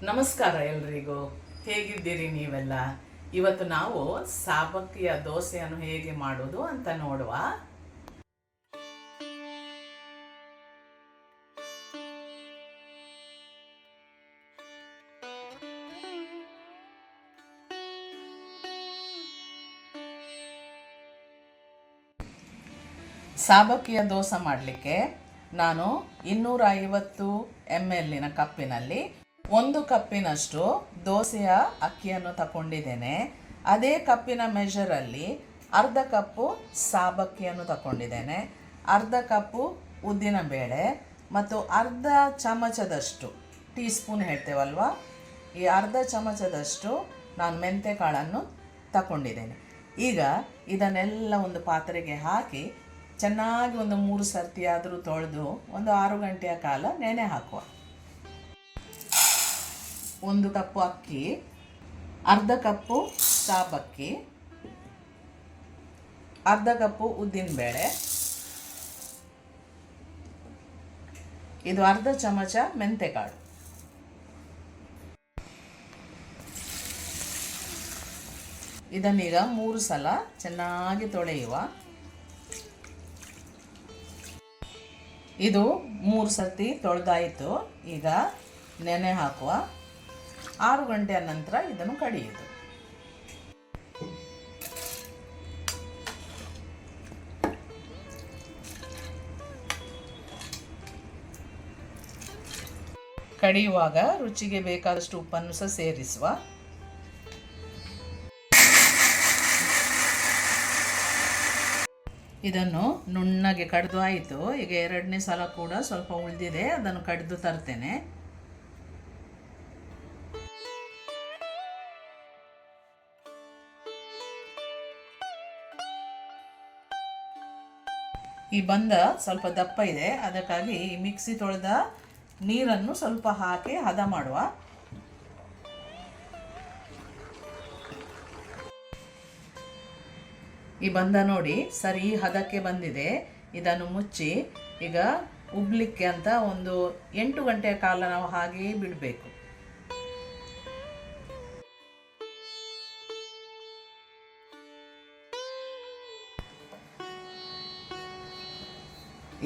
ನಮಸ್ಕಾರ ಎಲ್ರಿಗೂ. ಹೇಗಿದ್ದೀರಿ ನೀವೆಲ್ಲ? ಇವತ್ತು ನಾವು ಸಾಬಕ್ಕಿಯ ದೋಸೆಯನ್ನು ಹೇಗೆ ಮಾಡೋದು ಅಂತ ನೋಡುವ. ಸಾಬಕ್ಕಿಯ ದೋಸೆ ಮಾಡಲಿಕ್ಕೆ ನಾನು 250 ml ಕಪ್ಪಿನಲ್ಲಿ 1 ಕಪ್ಪಿನಷ್ಟು ದೋಸೆಯ ಅಕ್ಕಿಯನ್ನು ತಗೊಂಡಿದ್ದೇನೆ. ಅದೇ ಕಪ್ಪಿನ ಮೆಜರಲ್ಲಿ ಅರ್ಧ ಕಪ್ಪು ಸಾಬಕ್ಕಿಯನ್ನು ತಗೊಂಡಿದ್ದೇನೆ, ಅರ್ಧ ಕಪ್ಪು ಉದ್ದಿನಬೇಳೆ ಮತ್ತು ಅರ್ಧ ಚಮಚದಷ್ಟು, ಟೀ ಸ್ಪೂನ್ ಹೇಳ್ತೇವಲ್ವ, ಈ ಅರ್ಧ ಚಮಚದಷ್ಟು ನಾನು ಮೆಂತೆಕಾಳನ್ನು ತಗೊಂಡಿದ್ದೇನೆ. ಈಗ ಇದನ್ನೆಲ್ಲ ಒಂದು ಪಾತ್ರೆಗೆ ಹಾಕಿ ಚೆನ್ನಾಗಿ ಒಂದು 3 ಸರ್ತಿ ಆದರೂ ತೊಳೆದು ಒಂದು 6 ಗಂಟೆಯ ಕಾಲ ನೆನೆ ಹಾಕುವ. 1 ಕಪ್ಪು ಅಕ್ಕಿ, ಅರ್ಧ ಕಪ್ಪು ಸಾಬಕ್ಕಿ, ಅರ್ಧ ಕಪ್ಪು ಉದ್ದಿನಬೇಳೆ, ಇದು ಅರ್ಧ ಚಮಚ ಮೆಂತೆಕಾಳು. ಇದನ್ನೀಗ 3 ಸಲ ಚೆನ್ನಾಗಿ ತೊಳೆಯುವ. ಇದು 3 ಸರ್ತಿ ತೊಳೆದಾಯಿತು. ಈಗ ನೆನೆ ಹಾಕುವ. 6 ಗಂಟೆಯ ನಂತರ ಇದನ್ನು ಕಡಿಯುವುದು. ಕಡಿಯುವಾಗ ರುಚಿಗೆ ಬೇಕಾದಷ್ಟು ಉಪ್ಪನ್ನು ಸಹ ಸೇರಿಸುವ. ಇದನ್ನು ನುಣ್ಣಗೆ ಕಡಿದು ಆಯಿತು. ಈಗ 2ನೇ ಸಲ ಕೂಡ ಸ್ವಲ್ಪ ಉಳಿದಿದೆ, ಅದನ್ನು ಕಡಿದು ತರ್ತೇನೆ. ಈ ಬಂದ ಸ್ವಲ್ಪ ದಪ್ಪ ಇದೆ, ಅದಕ್ಕಾಗಿ ಈ ಮಿಕ್ಸಿ ತೊಳೆದ ನೀರನ್ನು ಸ್ವಲ್ಪ ಹಾಕಿ ಹದ ಮಾಡುವ. ಈ ಬಂದ ನೋಡಿ ಸರಿ ಹದಕ್ಕೆ ಬಂದಿದೆ. ಇದನ್ನು ಮುಚ್ಚಿ ಈಗ ಉಬ್ಲಿಕ್ಕೆ ಅಂತ ಒಂದು 8 ಗಂಟೆಯ ಕಾಲ ನಾವು ಹಾಗೆಯೇ ಬಿಡಬೇಕು.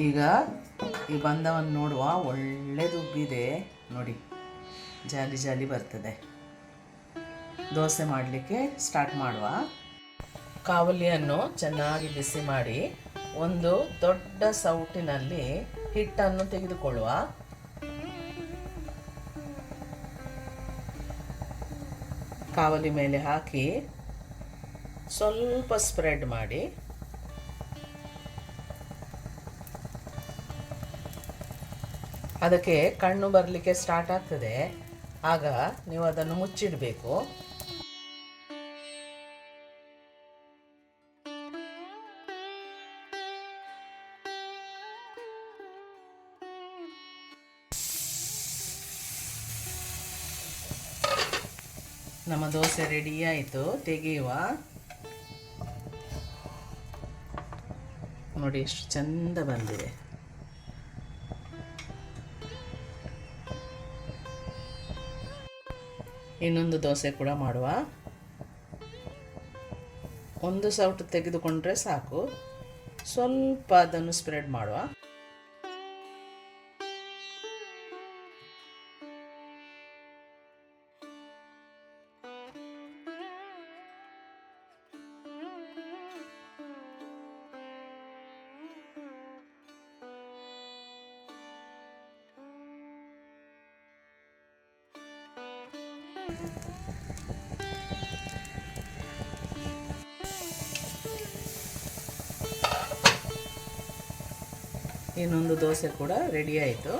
ಈಗ ಈ ಬಂದವನ್ನು ನೋಡುವ, ಒಳ್ಳೆದು ಉಬ್ಬಿದೆ ನೋಡಿ, ಜಾಲಿ ಜಾಲಿ ಬರ್ತದೆ. ದೋಸೆ ಮಾಡಲಿಕ್ಕೆ ಸ್ಟಾರ್ಟ್ ಮಾಡುವ. ಕಾವಲಿಯನ್ನು ಚೆನ್ನಾಗಿ ಬಿಸಿ ಮಾಡಿ ಒಂದು ದೊಡ್ಡ ಸೌಟಿನಲ್ಲಿ ಹಿಟ್ಟನ್ನು ತೆಗೆದುಕೊಳ್ಳುವ. ಕಾವಲಿ ಮೇಲೆ ಹಾಕಿ ಸ್ವಲ್ಪ ಸ್ಪ್ರೆಡ್ ಮಾಡಿ ಅದಕ್ಕೆ ಕಣ್ಣು ಬರಲಿಕ್ಕೆ ಸ್ಟಾರ್ಟ್ ಆಗ್ತದೆ. ಆಗ ನೀವು ಅದನ್ನು ಮುಚ್ಚಿಡಬೇಕು. ನಮ್ಮ ದೋಸೆ ರೆಡಿ ಆಯಿತು, ತೆಗೆಯುವ. ನೋಡಿ ಎಷ್ಟು ಚಂದ ಬಂದಿದೆ. ಇನ್ನೊಂದು ದೋಸೆ ಕೂಡ ಮಾಡುವ. ಒಂದು ಸೌಟು ತೆಗೆದುಕೊಂಡ್ರೆ ಸಾಕು, ಸ್ವಲ್ಪ ಅದನ್ನು ಸ್ಪ್ರೆಡ್ ಮಾಡುವ. ಇನ್ನೊಂದು ದೋಸೆ ಕೂಡ ರೆಡಿ ಆಯಿತು.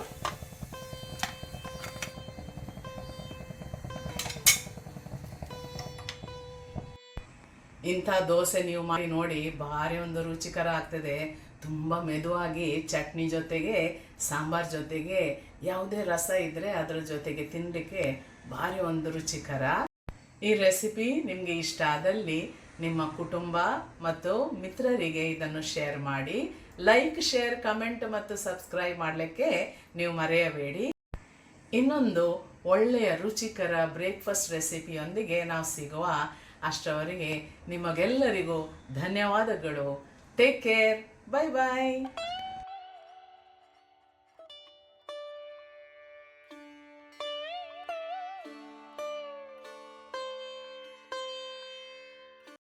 ಇಂಥ ದೋಸೆ ನೀವು ಮಾಡಿ ನೋಡಿ, ಭಾರಿ ಒಂದು ರುಚಿಕರ ಆಗ್ತದೆ. ತುಂಬ ಮೆದುವಾಗಿ ಚಟ್ನಿ ಜೊತೆಗೆ, ಸಾಂಬಾರ್ ಜೊತೆಗೆ, ಯಾವುದೇ ರಸ ಇದ್ದರೆ ಅದರ ಜೊತೆಗೆ ತಿನ್ನಲಿಕ್ಕೆ ಭಾರಿ ಒಂದು ರುಚಿಕರ. ಈ ರೆಸಿಪಿ ನಿಮಗೆ ಇಷ್ಟ ಆದಲ್ಲಿ ನಿಮ್ಮ ಕುಟುಂಬ ಮತ್ತು ಮಿತ್ರರಿಗೆ ಇದನ್ನು ಶೇರ್ ಮಾಡಿ. ಲೈಕ್, ಶೇರ್, ಕಮೆಂಟ್ ಮತ್ತು ಸಬ್ಸ್ಕ್ರೈಬ್ ಮಾಡಲಿಕ್ಕೆ ನೀವು ಮರೆಯಬೇಡಿ. ಇನ್ನೊಂದು ಒಳ್ಳೆಯ ರುಚಿಕರ ಬ್ರೇಕ್ಫಾಸ್ಟ್ ರೆಸಿಪಿಯೊಂದಿಗೆ ನಾವು ಸಿಗುವ. ಅಷ್ಟರವರೆಗೆ ನಿಮಗೆಲ್ಲರಿಗೂ ಧನ್ಯವಾದಗಳು. Take care. ಬೈ ಬಾಯ್.